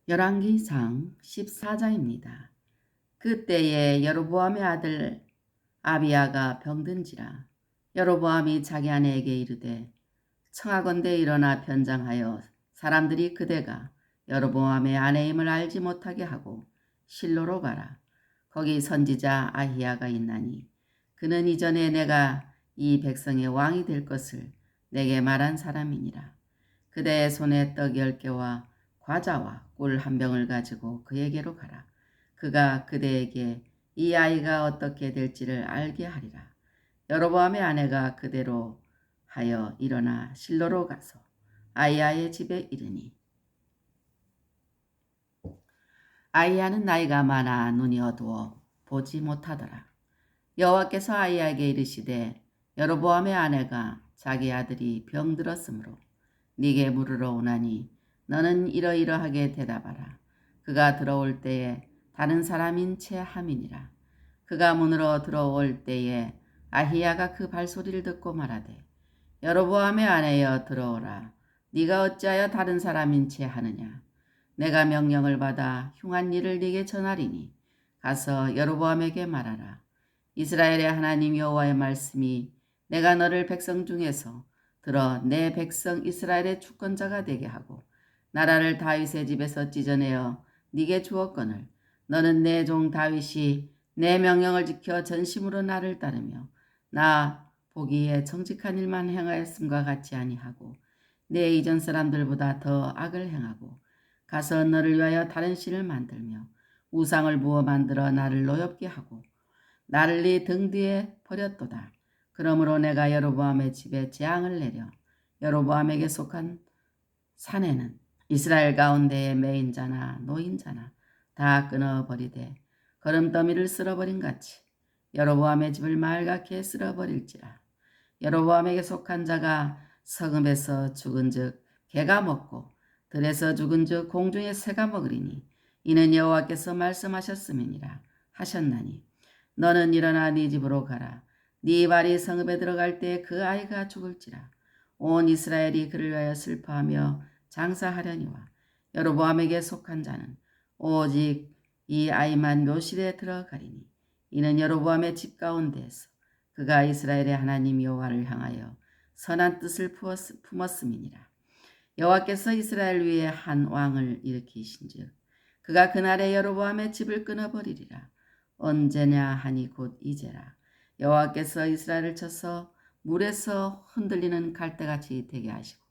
열왕기상 14장입니다. 그때에 여로보암의 아들 아비야가 병든지라. 여로보암이 자기 아내에게 이르되 청하건대 일어나 변장하여 사람들이 그대가 여로보암의 아내임을 알지 못하게 하고 실로로 가라. 거기 선지자 아히야가 있나니 그는 이전에 내가 이 백성의 왕이 될 것을 내게 말한 사람이니라. 그대의 손에 떡 10개와 과자와 꿀 한 병을 가지고 그에게로 가라. 그가 그대에게 이 아이가 어떻게 될지를 알게 하리라. 여로보암의 아내가 그대로 하여 일어나 실로로 가서 아이야의 집에 이르니 아이야는 나이가 많아 눈이 어두워 보지 못하더라. 여호와께서 아이야에게 이르시되 여로보암의 아내가 자기 아들이 병들었으므로 네게 물으러 오나니 너는 이러이러하게 대답하라. 그가 들어올 때에 다른 사람인 채 함이니라. 그가 문으로 들어올 때에 아히야가 그 발소리를 듣고 말하되 여로보암의 아내여 들어오라. 네가 어찌하여 다른 사람인 채 하느냐. 내가 명령을 받아 흉한 일을 네게 전하리니 가서 여로보암에게 말하라. 이스라엘의 하나님 여호와의 말씀이 내가 너를 백성 중에서 들어 내 백성 이스라엘의 주권자가 되게 하고 나라를 다윗의 집에서 찢어내어 네게 주었거늘 너는 내 종 다윗이 내 명령을 지켜 전심으로 나를 따르며 나 보기에 정직한 일만 행하였음과 같지 아니하고 내 이전 사람들보다 더 악을 행하고 가서 너를 위하여 다른 신을 만들며 우상을 부어 만들어 나를 노엽게 하고 나를 네 등 뒤에 버렸도다. 그러므로 내가 여로보암의 집에 재앙을 내려 여로보암에게 속한 산에는 이스라엘 가운데의 매인자나 노인자나 다 끊어버리되 거름더미를 쓸어버린 같이 여로보암의 집을 말갛게 쓸어버릴지라. 여로보암에게 속한 자가 성읍에서 죽은즉 개가 먹고 들에서 죽은즉 공중의 새가 먹으리니 이는 여호와께서 말씀하셨음이니라 하셨나니 너는 일어나 네 집으로 가라. 네 발이 성읍에 들어갈 때 그 아이가 죽을지라. 온 이스라엘이 그를 위하여 슬퍼하며 장사하려니와 여로보암에게 속한 자는 오직 이 아이만 묘실에 들어가리니 이는 여로보암의 집 가운데에서 그가 이스라엘의 하나님 여호와를 향하여 선한 뜻을 품었음이니라. 여호와께서 이스라엘 위에 한 왕을 일으키신즉 그가 그날에 여로보암의 집을 끊어버리리라. 언제냐 하니 곧 이제라. 여호와께서 이스라엘을 쳐서 물에서 흔들리는 갈대같이 되게 하시고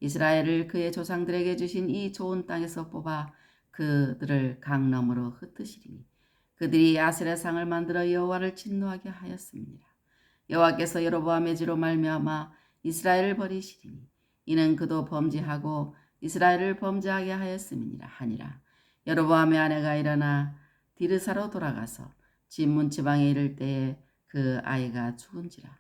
이스라엘을 그의 조상들에게 주신 이 좋은 땅에서 뽑아 그들을 강 너머로 흩으시리니 그들이 아세라 상을 만들어 여호와를 진노하게 하였습니다. 여호와께서 여로보암의 죄로 말미암아 이스라엘을 버리시리니 이는 그도 범죄하고 이스라엘을 범죄하게 하였음이니라 하니라. 여로보암의 아내가 일어나 디르사로 돌아가서 진문 지방에 이를 때에 그 아이가 죽은지라.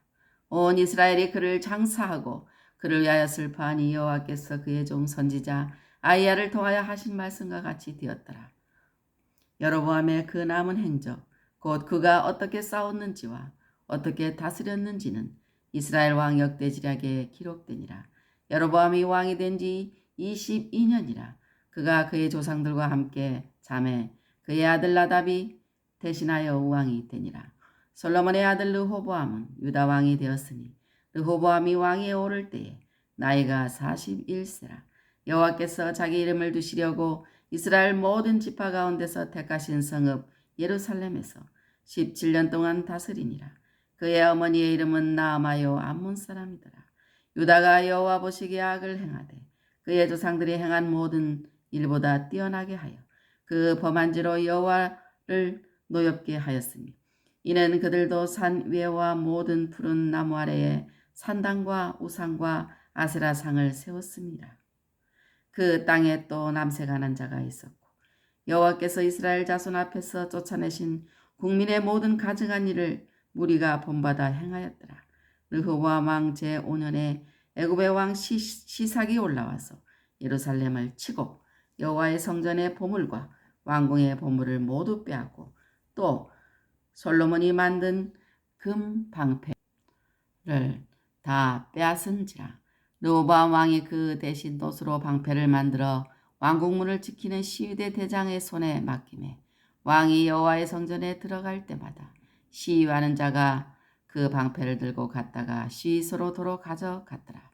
온 이스라엘이 그를 장사하고 그를 위하여 슬퍼하니 여호와께서 그의 종 선지자 아히야를 통하여 하신 말씀과 같이 되었더라. 여로보암의 그 남은 행적 곧 그가 어떻게 싸웠는지와 어떻게 다스렸는지는 이스라엘 왕 역대지략에 기록되니라. 여로보암이 왕이 된 지 22년이라. 그가 그의 조상들과 함께 잠에 그의 아들 나답이 대신하여 왕이 되니라. 솔로몬의 아들 르호보암은 유다 왕이 되었으니 르호보암이 왕위에 오를 때에 나이가 41세라. 여호와께서 자기 이름을 두시려고 이스라엘 모든 지파 가운데서 택하신 성읍 예루살렘에서 17년 동안 다스리니라. 그의 어머니의 이름은 나아마요 암몬 사람이더라. 유다가 여호와 보시기에 악을 행하되 그의 조상들이 행한 모든 일보다 뛰어나게 하여 그 범한 죄로 여호와를 노엽게 하였으니 이는 그들도 산 위에와 모든 푸른 나무 아래에 산당과 우상과 아세라상을 세웠습니다. 그 땅에 또 남색하는 자가 있었고 여호와께서 이스라엘 자손 앞에서 쫓아내신 국민의 모든 가증한 일을 무리가 본받아 행하였더라. 르호보암 왕 제5년에 애굽의 왕 시삭이 올라와서 예루살렘을 치고 여호와의 성전의 보물과 왕궁의 보물을 모두 빼앗고 또 솔로몬이 만든 금 방패를 다 빼앗은지라. 르호보암 왕이 그 대신 돛으로 방패를 만들어 왕궁문을 지키는 시위대 대장의 손에 맡김에 왕이 여호와의 성전에 들어갈 때마다 시위하는 자가 그 방패를 들고 갔다가 시위소로 도로 가져갔더라.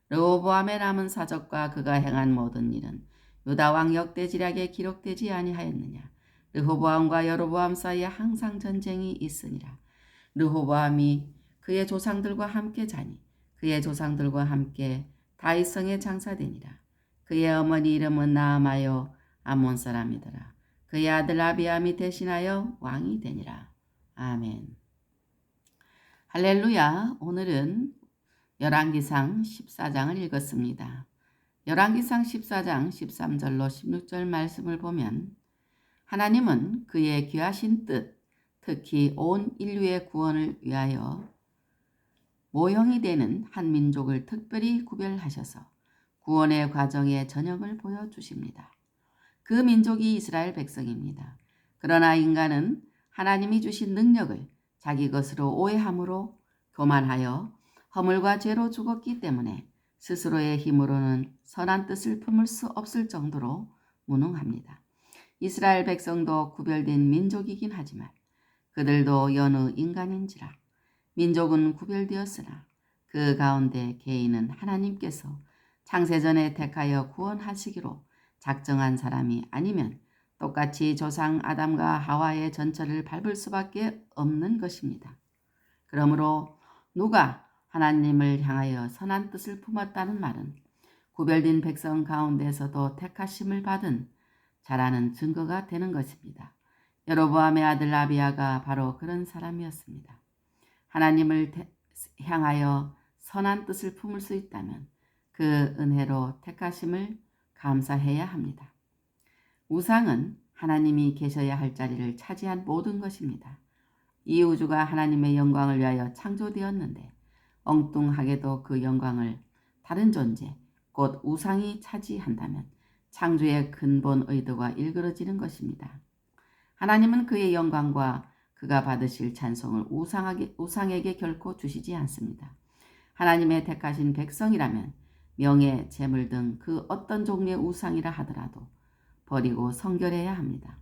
르호보암의 남은 사적과 그가 행한 모든 일은 유다 왕 역대지략에 기록되지 아니하였느냐. 르호보암과 여로보암 사이에 항상 전쟁이 있으니라. 르호보암이 그의 조상들과 함께 자니 그의 조상들과 함께 다윗성에 장사되니라. 그의 어머니 이름은 나아마요 암몬 사람이더라. 그의 아들 아비암이 대신하여 왕이 되니라. 아멘. 할렐루야. 오늘은 열왕기상 14장을 읽었습니다. 열왕기상 14장 13절로 16절 말씀을 보면 하나님은 그의 귀하신 뜻, 특히 온 인류의 구원을 위하여 모형이 되는 한 민족을 특별히 구별하셔서 구원의 과정의 전형을 보여주십니다. 그 민족이 이스라엘 백성입니다. 그러나 인간은 하나님이 주신 능력을 자기 것으로 오해함으로 교만하여 허물과 죄로 죽었기 때문에 스스로의 힘으로는 선한 뜻을 품을 수 없을 정도로 무능합니다. 이스라엘 백성도 구별된 민족이긴 하지만 그들도 여느 인간인지라 민족은 구별되었으나 그 가운데 개인은 하나님께서 창세전에 택하여 구원하시기로 작정한 사람이 아니면 똑같이 조상 아담과 하와의 전철을 밟을 수밖에 없는 것입니다. 그러므로 누가 하나님을 향하여 선한 뜻을 품었다는 말은 구별된 백성 가운데서도 택하심을 받은 자라는 증거가 되는 것입니다. 여로보암의 아들 아비야가 바로 그런 사람이었습니다. 하나님을 향하여 선한 뜻을 품을 수 있다면 그 은혜로 택하심을 감사해야 합니다. 우상은 하나님이 계셔야 할 자리를 차지한 모든 것입니다. 이 우주가 하나님의 영광을 위하여 창조되었는데 엉뚱하게도 그 영광을 다른 존재, 곧 우상이 차지한다면 창조의 근본 의도가 일그러지는 것입니다. 하나님은 그의 영광과 그가 받으실 찬송을 우상에게 결코 주시지 않습니다. 하나님의 택하신 백성이라면 명예, 재물 등 그 어떤 종류의 우상이라 하더라도 버리고 성결해야 합니다.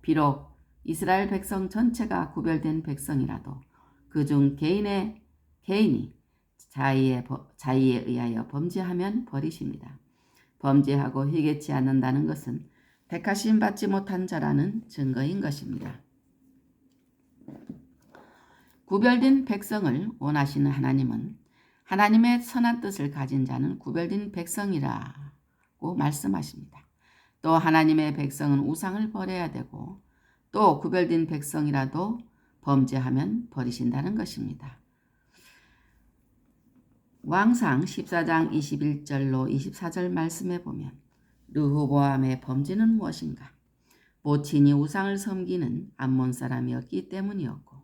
비록 이스라엘 백성 전체가 구별된 백성이라도 그중 개인이 자의에 의하여 범죄하면 버리십니다. 범죄하고 회개치 않는다는 것은 택하심 받지 못한 자라는 증거인 것입니다. 구별된 백성을 원하시는 하나님은 하나님의 선한 뜻을 가진 자는 구별된 백성이라고 말씀하십니다. 또 하나님의 백성은 우상을 버려야 되고 또 구별된 백성이라도 범죄하면 버리신다는 것입니다. 왕상 14장 21절로 24절 말씀에 보면 르호보암의 범죄는 무엇인가? 모친이 우상을 섬기는 암몬 사람이었기 때문이었고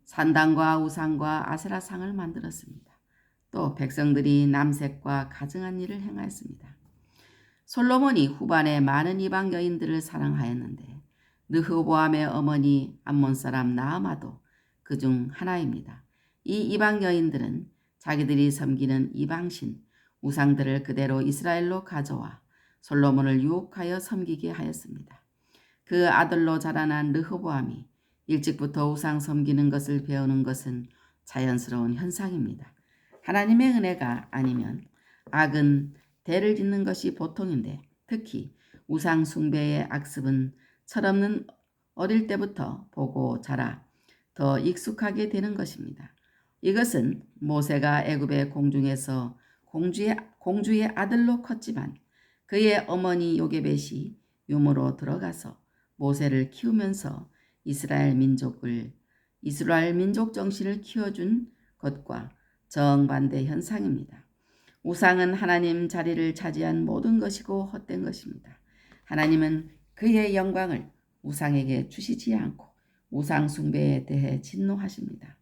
산당과 우상과 아세라상을 만들었습니다. 또 백성들이 남색과 가증한 일을 행하였습니다. 솔로몬이 후반에 많은 이방 여인들을 사랑하였는데 르호보암의 어머니 암몬 사람 나아마도 그중 하나입니다. 이 이방 여인들은 자기들이 섬기는 이방신 우상들을 그대로 이스라엘로 가져와 솔로몬을 유혹하여 섬기게 하였습니다. 그 아들로 자라난 르호보암이 일찍부터 우상 섬기는 것을 배우는 것은 자연스러운 현상입니다. 하나님의 은혜가 아니면 악은 대를 짓는 것이 보통인데 특히 우상 숭배의 악습은 철없는 어릴 때부터 보고 자라 더 익숙하게 되는 것입니다. 이것은 모세가 애굽의 공중에서 공주의 아들로 컸지만 그의 어머니 요게벳이 유모로 들어가서 모세를 키우면서 이스라엘 민족 정신을 키워준 것과 정반대 현상입니다. 우상은 하나님 자리를 차지한 모든 것이고 헛된 것입니다. 하나님은 그의 영광을 우상에게 주시지 않고 우상 숭배에 대해 진노하십니다.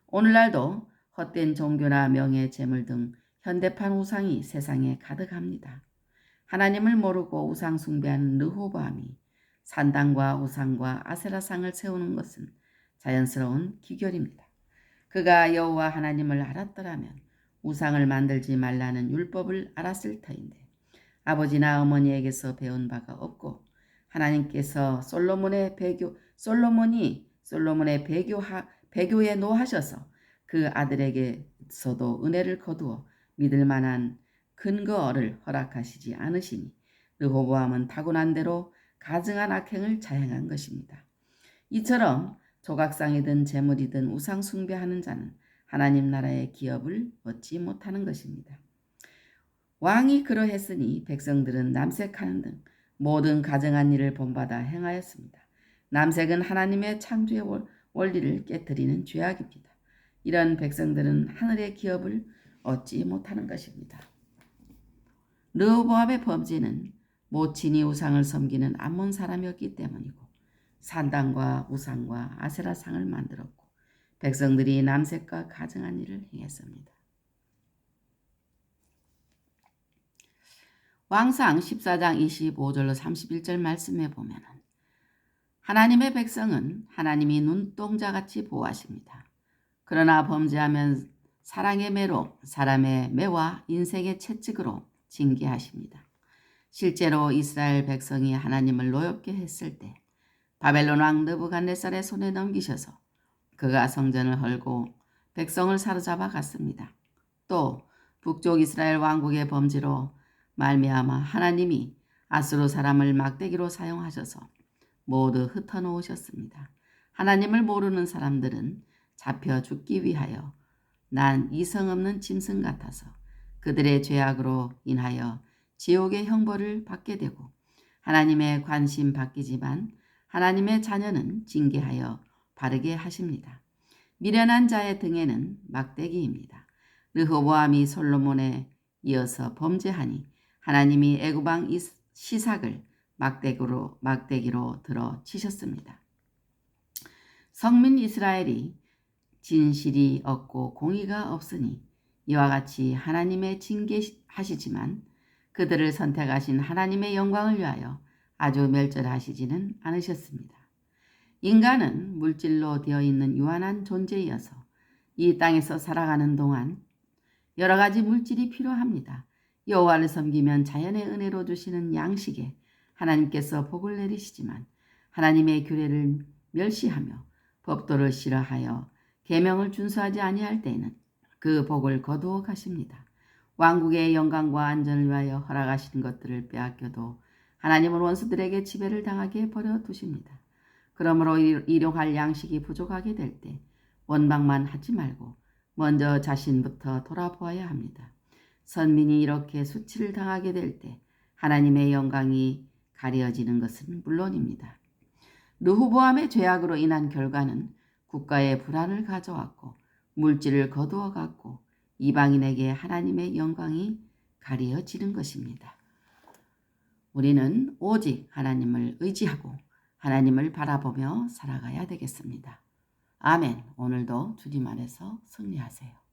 오늘날도 헛된 종교나 명예, 재물 등 현대판 우상이 세상에 가득합니다. 하나님을 모르고 우상 숭배하는 르호보암이 산당과 우상과 아세라상을 세우는 것은 자연스러운 기결입니다. 그가 여호와 하나님을 알았더라면 우상을 만들지 말라는 율법을 알았을 터인데 아버지나 어머니에게서 배운 바가 없고 하나님께서 솔로몬의 배교에 노하셔서 그 아들에게서도 은혜를 거두어 믿을 만한 근거를 허락하시지 않으시니 르호보암은 타고난 대로 가증한 악행을 자행한 것입니다. 이처럼 조각상이든 재물이든 우상 숭배하는 자는 하나님 나라의 기업을 얻지 못하는 것입니다. 왕이 그러했으니 백성들은 남색하는 등 모든 가증한 일을 본받아 행하였습니다. 남색은 하나님의 창조의 원리를 깨뜨리는 죄악입니다. 이런 백성들은 하늘의 기업을 얻지 못하는 것입니다. 르호보암의 범죄는 모친이 우상을 섬기는 암몬 사람이었기 때문이고 산당과 우상과 아세라상을 만들었고 백성들이 남색과 가증한 일을 행했습니다. 왕상 14장 25절로 31절 말씀에 보면 하나님의 백성은 하나님이 눈동자같이 보호하십니다. 그러나 범죄하면 사랑의 매로 사람의 매와 인생의 채찍으로 징계하십니다. 실제로 이스라엘 백성이 하나님을 노엽게 했을 때 바벨론 왕 느부갓네살의 손에 넘기셔서 그가 성전을 헐고 백성을 사로잡아 갔습니다. 또 북쪽 이스라엘 왕국의 범죄로 말미암아 하나님이 아수르 사람을 막대기로 사용하셔서 모두 흩어놓으셨습니다. 하나님을 모르는 사람들은 잡혀 죽기 위하여 난 이성 없는 짐승 같아서 그들의 죄악으로 인하여 지옥의 형벌을 받게 되고 하나님의 관심 바뀌지만 하나님의 자녀는 징계하여 바르게 하십니다. 미련한 자의 등에는 막대기입니다. 르호보암이 솔로몬에 이어서 범죄하니 하나님이 애굽 왕 시삭을 막대기로 들어 치셨습니다. 성민 이스라엘이 진실이 없고 공의가 없으니 이와 같이 하나님의 징계하시지만 그들을 선택하신 하나님의 영광을 위하여 아주 멸절하시지는 않으셨습니다. 인간은 물질로 되어 있는 유한한 존재이어서 이 땅에서 살아가는 동안 여러 가지 물질이 필요합니다. 여호와를 섬기면 자연의 은혜로 주시는 양식에 하나님께서 복을 내리시지만 하나님의 규례를 멸시하며 법도를 싫어하여 계명을 준수하지 아니할 때에는 그 복을 거두어 가십니다. 왕국의 영광과 안전을 위하여 허락하신 것들을 빼앗겨도 하나님은 원수들에게 지배를 당하게 버려두십니다. 그러므로 일용할 양식이 부족하게 될 때 원망만 하지 말고 먼저 자신부터 돌아보아야 합니다. 선민이 이렇게 수치를 당하게 될 때 하나님의 영광이 가려지는 것은 물론입니다. 르호보암의 죄악으로 인한 결과는 국가의 불안을 가져왔고 물질을 거두어 갔고 이방인에게 하나님의 영광이 가려지는 것입니다. 우리는 오직 하나님을 의지하고 하나님을 바라보며 살아가야 되겠습니다. 아멘. 오늘도 주님 안에서 승리하세요.